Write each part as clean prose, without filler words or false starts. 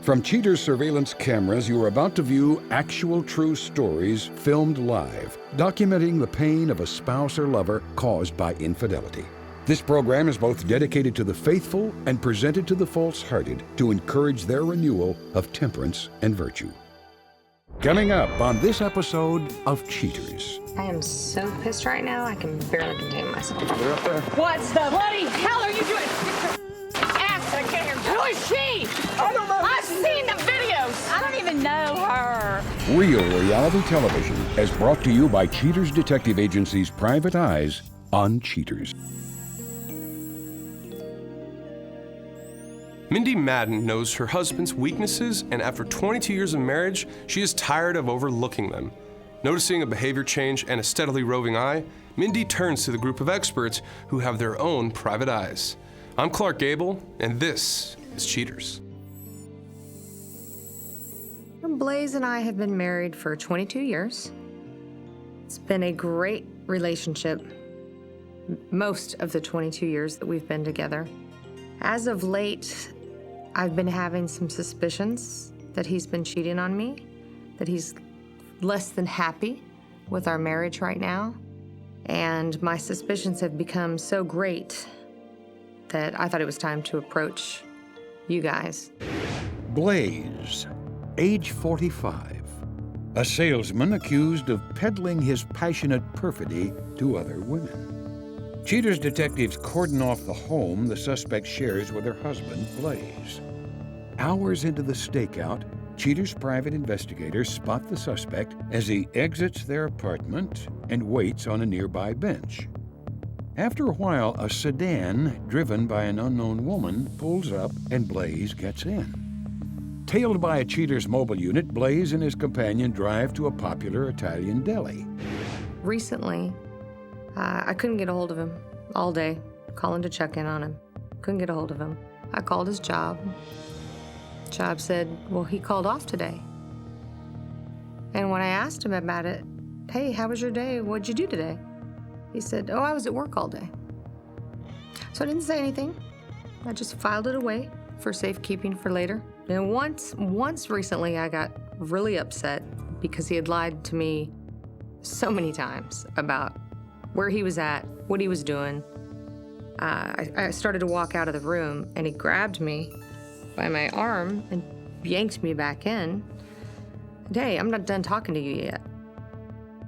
From Cheater's surveillance cameras, you are about to view actual true stories filmed live, documenting the pain of a spouse or lover caused by infidelity. This program is both dedicated to the faithful and presented to the false-hearted to encourage their renewal of temperance and virtue. Coming up on this episode of Cheaters. I am so pissed right now, I can barely contain myself. You're up there. What the bloody hell are you doing? Ass, I can't hear. Who is she? I don't know. I've seen the videos. I don't even know her. Real reality television is brought to you by Cheaters Detective Agency's Private Eyes on Cheaters. Mindy Madden knows her husband's weaknesses, and after 22 years of marriage, she is tired of overlooking them. Noticing a behavior change and a steadily roving eye, Mindy turns to the group of experts who have their own private eyes. I'm Clark Gable, and this is Cheaters. Blaze and I have been married for 22 years. It's been a great relationship most of the 22 years that we've been together. As of late, I've been having some suspicions that he's been cheating on me, that he's less than happy with our marriage right now. And my suspicions have become so great that I thought it was time to approach you guys. Blaze, age 45. A salesman accused of peddling his passionate perfidy to other women. Cheaters detectives cordon off the home the suspect shares with her husband, Blaze. Hours into the stakeout, Cheaters' private investigators spot the suspect as he exits their apartment and waits on a nearby bench. After a while, a sedan driven by an unknown woman pulls up and Blaze gets in. Tailed by a Cheaters mobile unit, Blaze and his companion drive to a popular Italian deli. Recently, I couldn't get a hold of him all day, calling to check in on him. Couldn't get a hold of him. I called his job. Job said, well, he called off today. And when I asked him about it, hey, how was your day? What'd you do today? He said, oh, I was at work all day. So I didn't say anything. I just filed it away for safekeeping for later. And once recently, I got really upset because he had lied to me so many times about where he was at, what he was doing. I started to walk out of the room, and he grabbed me by my arm and yanked me back in. Hey, I'm not done talking to you yet.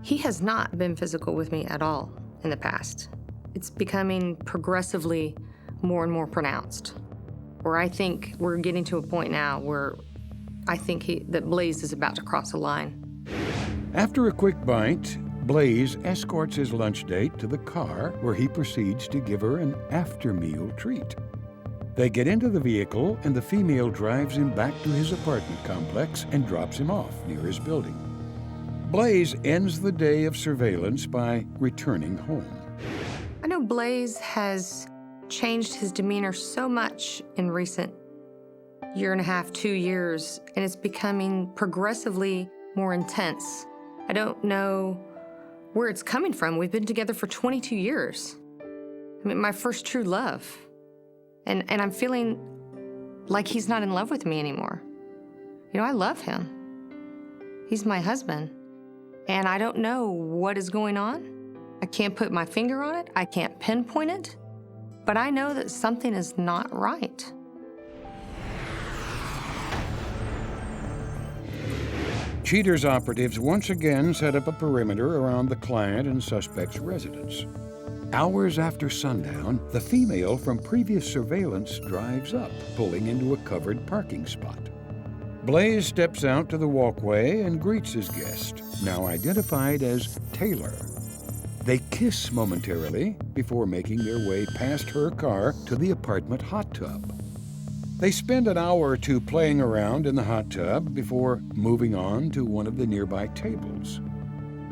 He has not been physical with me at all in the past. It's becoming progressively more and more pronounced, where I think we're getting to a point now where I think that Blaze is about to cross a line. After a quick bite, Blaze escorts his lunch date to the car where he proceeds to give her an after-meal treat. They get into the vehicle and the female drives him back to his apartment complex and drops him off near his building. Blaze ends the day of surveillance by returning home. I know Blaze has changed his demeanor so much in recent year and a half, 2 years, and it's becoming progressively more intense. I don't know where it's coming from. We've been together for 22 years. I mean, my first true love. And I'm feeling like he's not in love with me anymore. You know, I love him. He's my husband. And I don't know what is going on. I can't put my finger on it. I can't pinpoint it. But I know that something is not right. Cheaters operatives once again set up a perimeter around the client and suspect's residence. Hours after sundown, the female from previous surveillance drives up, pulling into a covered parking spot. Blaze steps out to the walkway and greets his guest, now identified as Taylor. They kiss momentarily before making their way past her car to the apartment hot tub. They spend an hour or two playing around in the hot tub before moving on to one of the nearby tables.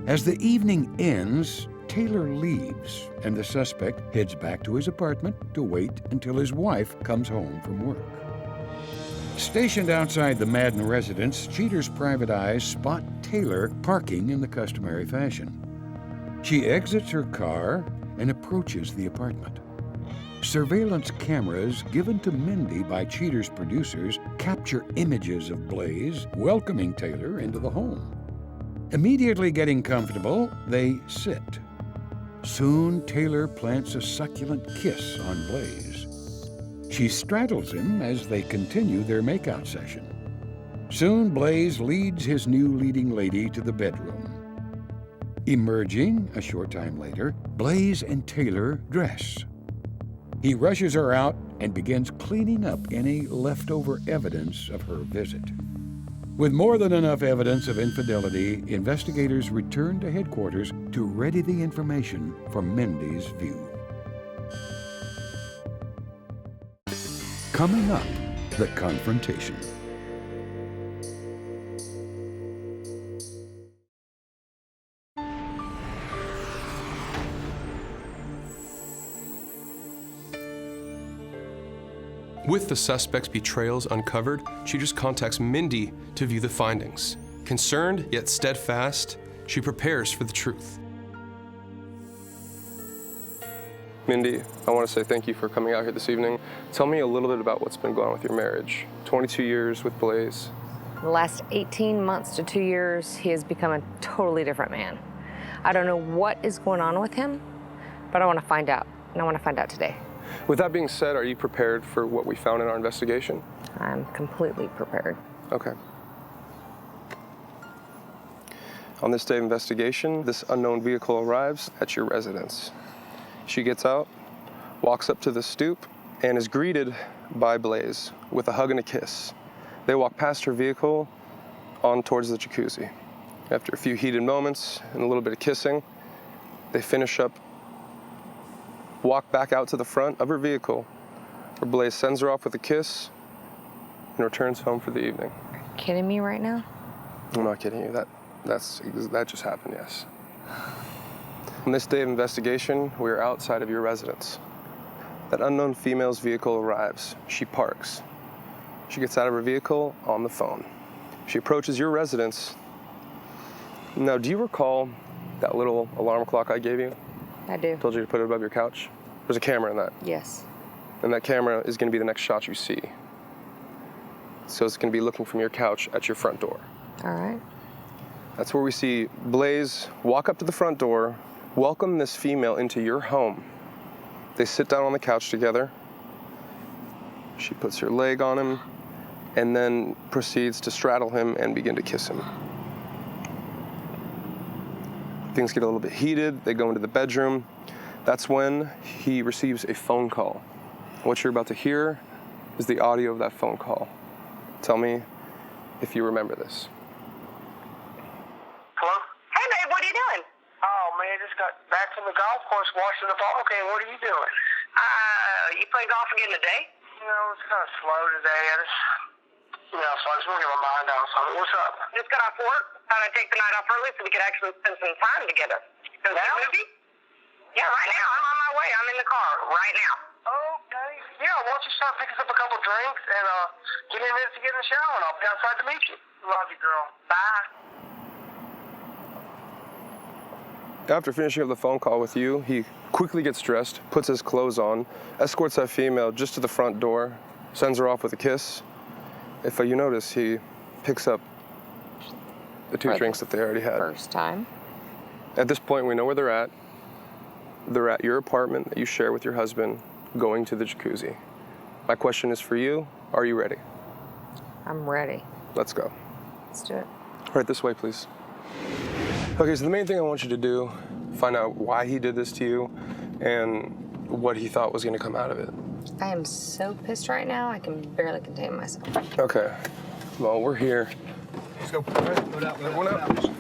As the evening ends, Taylor leaves, and the suspect heads back to his apartment to wait until his wife comes home from work. Stationed outside the Madden residence, Cheaters' private eyes spot Taylor parking in the customary fashion. She exits her car and approaches the apartment. Surveillance cameras given to Mindy by Cheater's producers capture images of Blaze welcoming Taylor into the home. Immediately getting comfortable, they sit. Soon, Taylor plants a succulent kiss on Blaze. She straddles him as they continue their makeout session. Soon, Blaze leads his new leading lady to the bedroom. Emerging a short time later, Blaze and Taylor dress. He rushes her out and begins cleaning up any leftover evidence of her visit. With more than enough evidence of infidelity, investigators return to headquarters to ready the information for Mindy's view. Coming up, the confrontation. With the suspect's betrayals uncovered, Cheaters contacts Mindy to view the findings. Concerned yet steadfast, she prepares for the truth. Mindy, I want to say thank you for coming out here this evening. Tell me a little bit about what's been going on with your marriage. 22 years with Blaze. The last 18 months to 2 years, he has become a totally different man. I don't know what is going on with him, but I want to find out, and I want to find out today. With that being said, are you prepared for what we found in our investigation? I'm completely prepared. Okay. On this day of investigation, this unknown vehicle arrives at your residence. She gets out, walks up to the stoop, and is greeted by Blaze with a hug and a kiss. They walk past her vehicle on towards the jacuzzi. After a few heated moments and a little bit of kissing, they finish up, walk back out to the front of her vehicle, where Blaze sends her off with a kiss and returns home for the evening. Are you kidding me right now? I'm not kidding you. That just happened, yes. On this day of investigation, we are outside of your residence. That unknown female's vehicle arrives. She parks. She gets out of her vehicle on the phone. She approaches your residence. Now, do you recall that little alarm clock I gave you? I do. Told you to put it above your couch? There's a camera in that. Yes. And that camera is going to be the next shot you see. So it's going to be looking from your couch at your front door. All right. That's where we see Blaze walk up to the front door, welcome this female into your home. They sit down on the couch together. She puts her leg on him and then proceeds to straddle him and begin to kiss him. Things get a little bit heated. They go into the bedroom. That's when he receives a phone call. What you're about to hear is the audio of that phone call. Tell me if you remember this. Hello? Hey, babe, what are you doing? Oh, man, just got back from the golf course watching the ball game. What are you doing? You play golf again today? You know, it's kind of slow today. So I just want to get my mind out. So what's up? Just got off work. Thought I'd take the night off early so we could actually spend some time together. Go see a movie? Yeah, right now. I'm on my way. I'm in the car right now. Okay. Yeah, why don't you start picking up a couple drinks and give me a minute to get in the shower and I'll be outside to meet you. Love you, girl. Bye. After finishing up the phone call with you, he quickly gets dressed, puts his clothes on, escorts that female just to the front door, sends her off with a kiss. If you notice, he picks up the two drinks that they already had. First time. At this point, we know where they're at. They're at your apartment that you share with your husband, going to the jacuzzi. My question is for you. Are you ready? I'm ready. Let's go. Let's do it. Right this way, please. Okay, so the main thing I want you to do, find out why he did this to you and what he thought was going to come out of it. I am so pissed right now, I can barely contain myself. Okay. Well, we're here. Let's go. Put out. One out. Go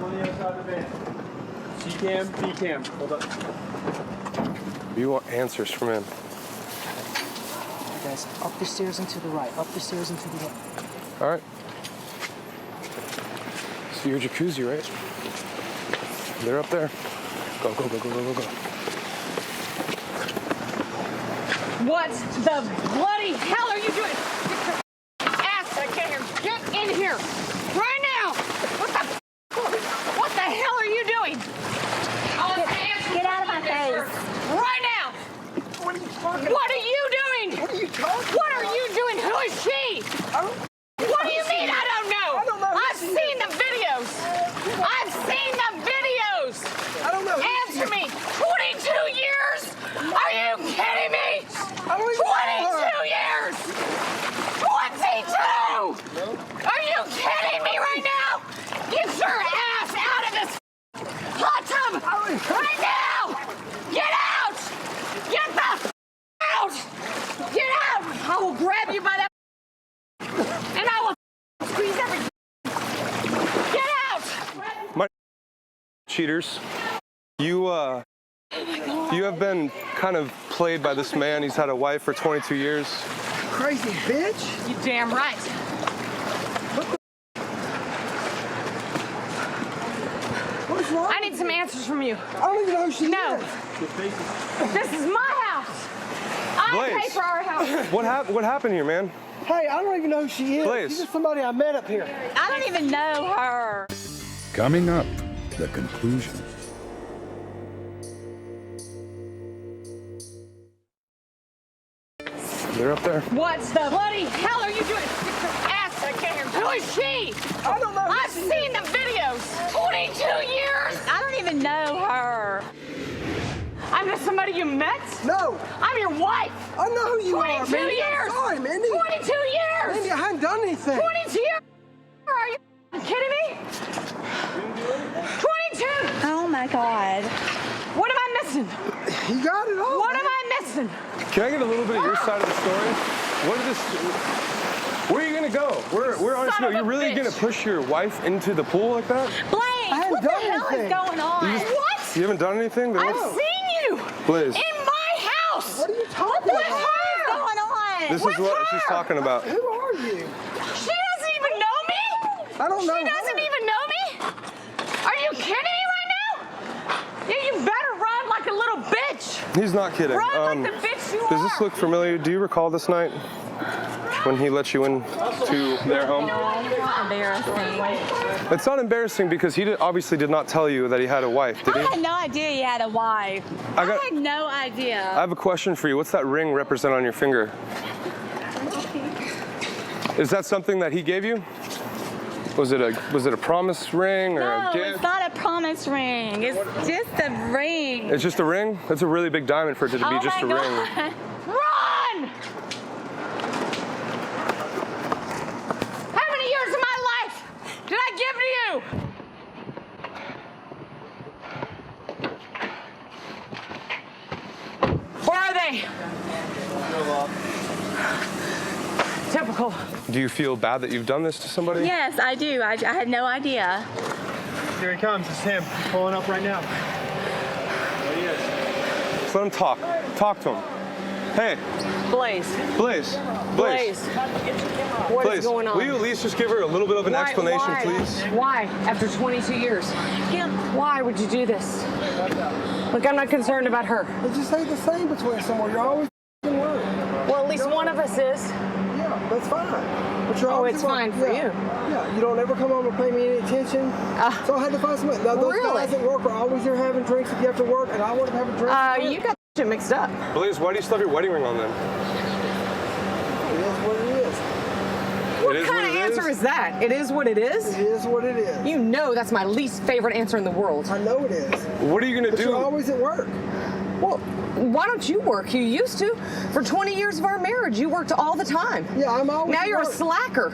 on the other side of the van. C-cam, B-cam. Hold up. You want answers from him. You guys, up the stairs and to the right. Up the stairs and to the right. All right. See your jacuzzi, right? They're up there. Go, go, go, go, go, go, go. What the bloody hell are you doing? Get your ass back in here. Get in here. Right now. What the hell are you doing? Right now! Get out! Get the out! Get out! I will grab you by that and I will squeeze every. Get out! My cheaters, you have been kind of played by this man. He's had a wife for 22 years. Crazy bitch. You damn right. What's wrong? I need some answers from you. I don't even know who she No. is. This is my house. I Blaze. pay for our house. What happened here, man? Hey, I don't even know who she is. Blaze. She's just somebody I met up here. I don't even know her. Coming up, the conclusion. They're up there. What the bloody hell are you doing? Get your ass back here. Who is she? I don't know. I've seen the videos. 22 years. I don't even know her. I'm just somebody you met? No. I'm your wife. I know who you 22 are, Mindy. years. I'm sorry, Mindy. 22 years. Mindy, I haven't done anything. 22 years. Are you kidding me? 22. Oh my God. What am I missing? You got it all. What man. am I missing? Can I get a little bit of your side of the story? Where are you gonna go? We're honestly, Son of you're a really bitch. gonna push your wife into the pool like that? Blaze, haven't what the done hell anything. is going on? What? You haven't done anything? Then I've what's- seen you Blaze. in my house. What are you talking With about? her. What's going on? This With is what her. she's talking about. Who are you? She doesn't even know me. I don't know She doesn't her. even know me. Are you kidding me right now? Yeah, you better run like a little bitch. He's not kidding. Run like the bitch you Does are. this look familiar? Do you recall this night when he let you in to their home? Embarrassing. It's not embarrassing because he obviously did not tell you that he had a wife, did I he? had no idea you had a wife. I had no idea. I have a question for you. What's that ring represent on your finger? Is that something that he gave you? Was it a promise ring or No, a gift? it's not a promise ring. It's just a ring. It's just a ring? That's a really big diamond for it to be Oh just a my ring. Run! God. How many years of my life did I give to you? Where are they? Typical. Do you feel bad that you've done this to somebody? Yes, I do. I had no idea. Here he comes. It's him. Pulling up right now. There he is. Just let him talk. Talk to him. Hey, Blaze. Blaze. Blaze. What Blaze, is going on? will you at least just give her a little bit of an explanation, why? please? Why? After 22 years? Why would you do this? Look, I'm not concerned about her. It just ain't the same between somewhere. You're always in work. Well, at least one of us is. Yeah, that's fine. But you're Oh, always it's at work. fine for Yeah. you. Yeah, you don't ever come home and pay me any attention. So I had to find somebody. Now, those Really? guys at work are always there having drinks if you have to work, and I want to have a drink. You got shit mixed up. Blaze, why do you still have your wedding ring on then? It is what it is. What It is kind what of it answer is? is that? It is what it is? It is what it is. You know that's my least favorite answer in the world. I know it is. What are you gonna But do? you're always at work. Well, why don't you work? You used to. For 20 years of our marriage, you worked all the time. Yeah, I'm always Now at you're a work. slacker.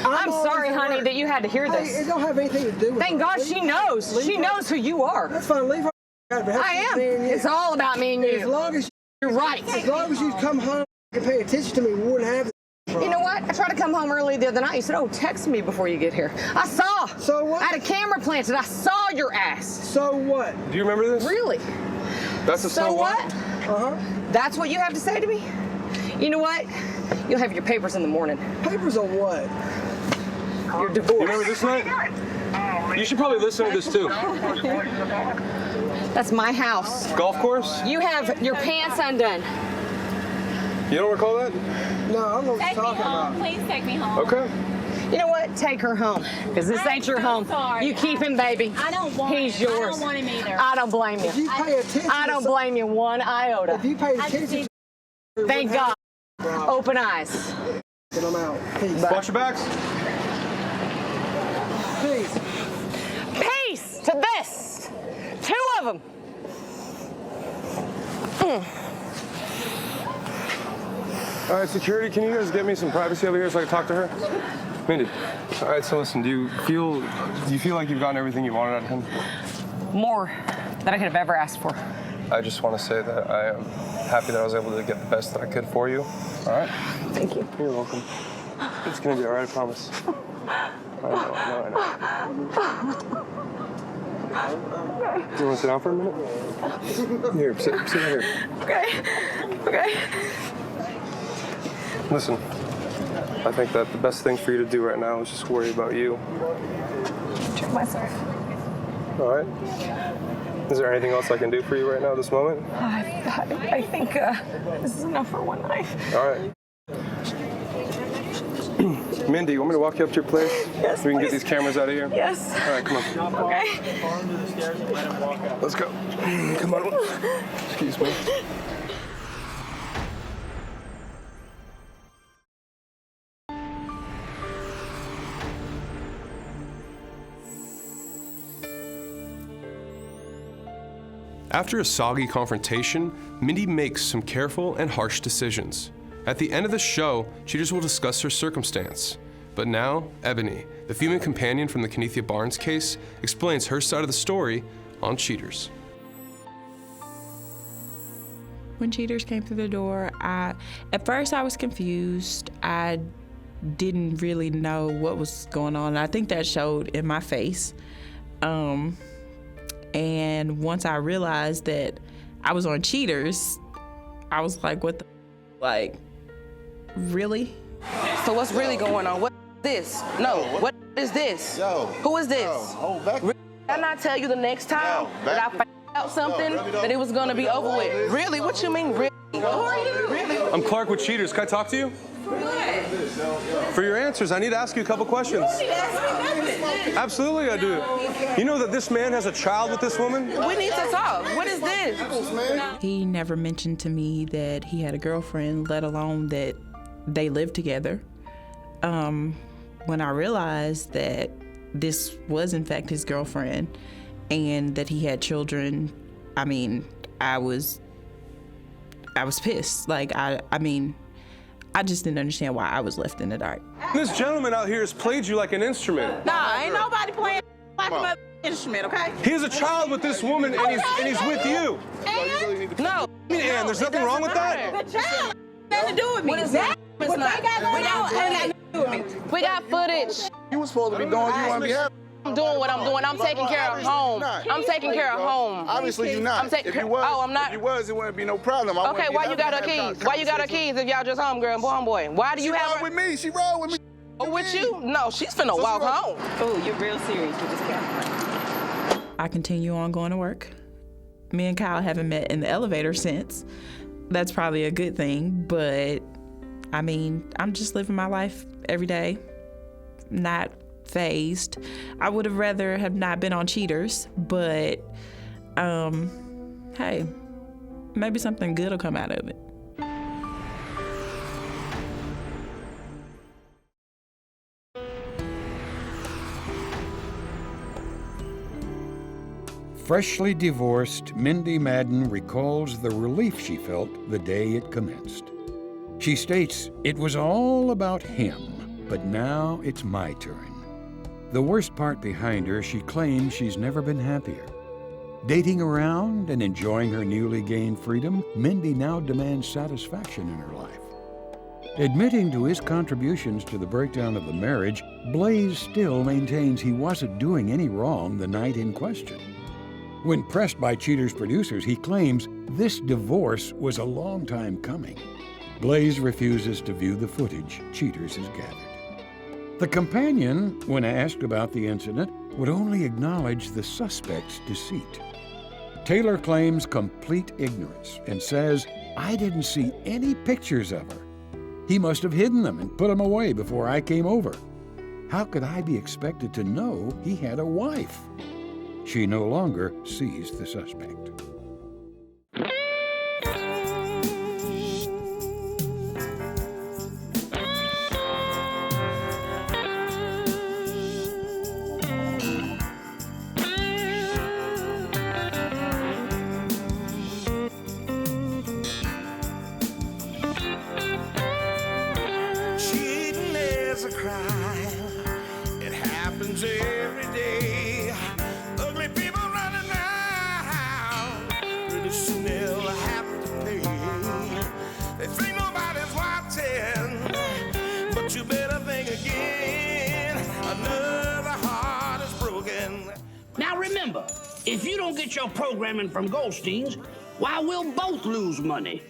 I'm always sorry, at honey, work. that you had to hear Hey, this. it don't have anything to do with Thank her. God Leave she her- knows. leave She her- knows who you are. That's fine. Leave her. I am. It's all about me and As you. long as You're right. you come home and pay attention to me, we wouldn't have this. You know what? I tried to come home early the other night. You said, oh, text me before you get here. I saw. So what? I had a camera planted. I saw your ass. So what? Do you remember this? Really? That's a So what? Uh-huh. That's what you have to say to me? You know what? You'll have your papers in the morning. Papers on what? Your divorce. You remember this night? You should probably listen to this too. That's my house. Golf course? You have your pants undone. You don't recall that? No, I don't know what Take you're me talking home. about. Please take me home. Okay. You know what? Take her home. Because this ain't your I'm home. sorry. You keep him, baby. I don't want He's him. yours. I don't want him either. I don't blame you. If you pay attention, I don't blame you one iota. If you pay I just attention, need- to Thank God. Open eyes. And I'm out. Peace. Watch your backs. Peace. Peace to this. Two of them. All right, security, can you guys get me some privacy over here so I can talk to her? Mindy, all right, so listen, do you feel like you've gotten everything you wanted out of him? More than I could have ever asked for. I just want to say that I am happy that I was able to get the best that I could for you. All right? Thank you. You're welcome. It's going to be all right, I promise. I know. Do you want to sit down for a minute? Here, sit right here. Okay. Listen, I think that the best thing for you to do right now is just worry about you. Check myself. All right? Is there anything else I can do for you right now, this moment? I think this is enough for one night. All right. Mindy, you want me to walk you up to your place? Yes, so we can please. get these cameras out of here? Yes. All right, come on. Okay. Let's go. Come on. Excuse me. After a soggy confrontation, Mindy makes some careful and harsh decisions. At the end of the show, Cheaters will discuss her circumstance. But now, Ebony, the female companion from the Kenethia Barnes case, explains her side of the story on Cheaters. When Cheaters came through the door, at first I was confused. I didn't really know what was going on. I think that showed in my face. And once I realized that I was on Cheaters, I was like, what the, like, really? So what's really going on? What is this? No, what is this? Who is this? Did I not tell you the next time that I found out something that it was gonna be over with? Really? What you mean, really? Who are you? Really? I'm Clark with Cheaters. Can I talk to you? For your answers, I need to ask you a couple questions. Absolutely, I do. You know that this man has a child with this woman? We need to talk. What is this? He never mentioned to me that he had a girlfriend, let alone that they lived together. When I realized that this was in fact his girlfriend and that he had children, I mean, I was pissed. Like, I just didn't understand why I was left in the dark. This gentleman out here has played you like an instrument. Nah, ain't nobody playing like an instrument, okay? He has a child with this woman and he's with you. No. And there's nothing wrong with that? The child nothing to do with me. What is that? It's not. We got footage. You were supposed to be doing you on behalf. I'm doing what I'm doing. I'm taking care of home. I'm taking care of home. Obviously you're not. I'm taking care. Oh, I'm not. If you was, it wouldn't be no problem. Okay, why you got her keys? Why you got her keys if y'all just homegirl and homeboy? Why do you have her? She rolled with me. She rolled with me. Oh, with you? No, she's finna walk home. Oh, you're real serious with this camera. I continue on going to work. Me and Kyle haven't met in the elevator since. That's probably a good thing, but I mean, I'm just living my life every day, not phased. I would have rather have not been on Cheaters, but hey, maybe something good will come out of it. Freshly divorced, Mindy Madden recalls the relief she felt the day it commenced. She states, "It was all about him, but now it's my turn." The worst part behind her, she claims she's never been happier. Dating around and enjoying her newly gained freedom, Mindy now demands satisfaction in her life. Admitting to his contributions to the breakdown of the marriage, Blaze still maintains he wasn't doing any wrong the night in question. When pressed by Cheaters producers, he claims this divorce was a long time coming. Blaze refuses to view the footage Cheaters has gathered. The companion, when asked about the incident, would only acknowledge the suspect's deceit. Taylor claims complete ignorance and says, "I didn't see any pictures of her. He must have hidden them and put them away before I came over. How could I be expected to know he had a wife?" She no longer sees the suspect. Cheating is a crime. If you don't get your programming from Goldstein's, why, we'll both lose money.